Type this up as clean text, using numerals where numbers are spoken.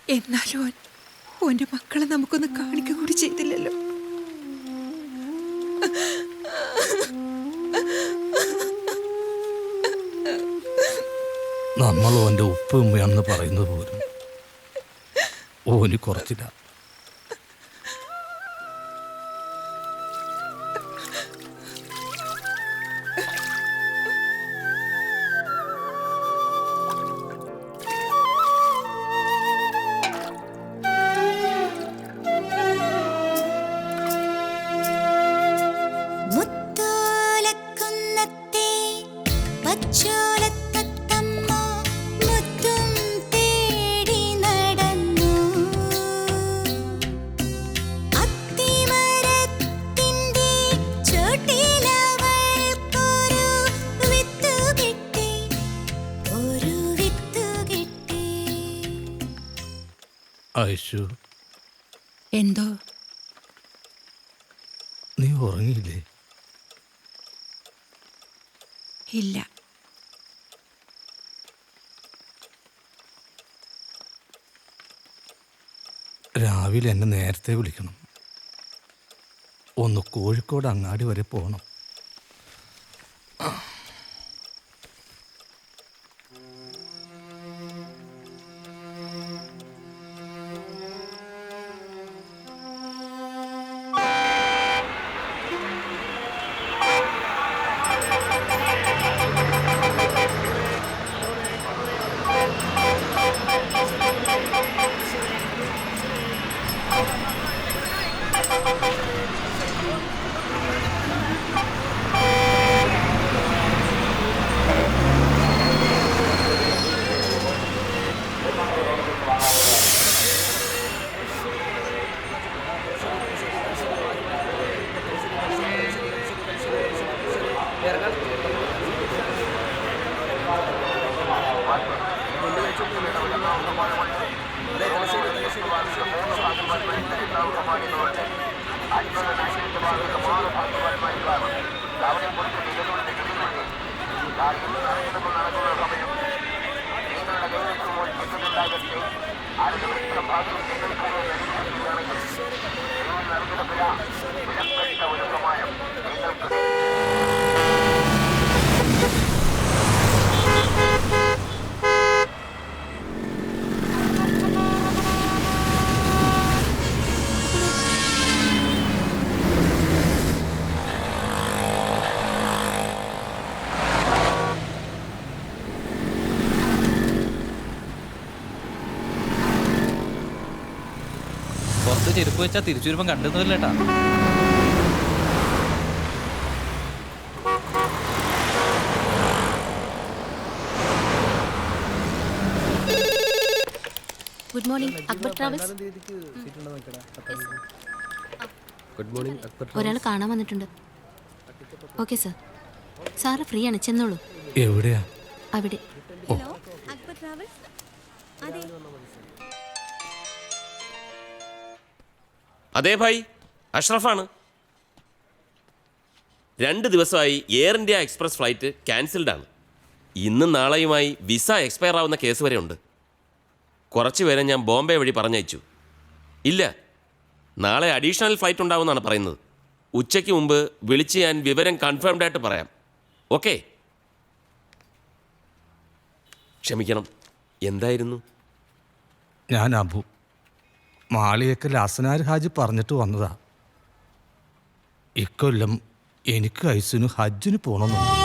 എന്നാലും ഓന്റെ മക്കളെ നമുക്കൊന്ന് കാണിക്ക കൂടി ചെയ്തില്ലല്ലോ. നമ്മൾ ഓൻ്റെ ഉപ്പ് ഉമ്മയാണെന്ന് പറയുന്നത് പോലും ഓന് കുറച്ചില്ല. ഐഷു, എന്തോ? നീ ഉറങ്ങിയില്ലേ? ഇല്ല. രാവിലെ എന്നെ നേരത്തെ വിളിക്കണം. ഒന്ന് കോഴിക്കോട് അങ്ങാടി വരെ പോകണം. പുറത്ത് ചെരുപ്പ് വെച്ചാൽ തിരിച്ചു വരുമ്പം കണ്ടെന്നില്ലേട്ടാ. Good morning Akbar travels. Good morning Akbar. ഒരാൾ കാണാൻ വന്നിട്ടുണ്ട്. Okay sir. സാറ് ഫ്രീ ആണ്, ചെന്നോളൂ. എവിടെയാ? അവിടെ. അക്ബർ ട്രാവൽസ്. അതെ അതെ ഭായ്, അഷ്റഫാണ്. 2 ദിവസമായി എയർ ഇന്ത്യ എക്സ്പ്രസ് ഫ്ലൈറ്റ് ക്യാൻസൽഡാണ്. ഇന്നും നാളെയുമായി വിസ എക്സ്പയർ ആവുന്ന കേസ് വരെ ഉണ്ട്. കുറച്ച് പേരെ ഞാൻ ബോംബെ വഴി പറഞ്ഞയച്ചു. ഇല്ല, നാളെ അഡീഷണൽ ഫ്ലൈറ്റ് ഉണ്ടാവുമെന്നാണ് പറയുന്നത്. ഉച്ചയ്ക്ക് മുമ്പ് വിളിച്ച് ഞാൻ വിവരം കൺഫേംഡ് ആയിട്ട് പറയാം. ഓക്കെ? ക്ഷമിക്കണം, എന്തായിരുന്നു? ഞാൻ അബു. മാളിയേക്കൽ അസനാർ ഹാജി പറഞ്ഞിട്ട് വന്നതാ. ഇക്കൊല്ലം എനിക്ക് ഐസിനു ഹജ്ജിന് പോകണമെന്നുണ്ട്.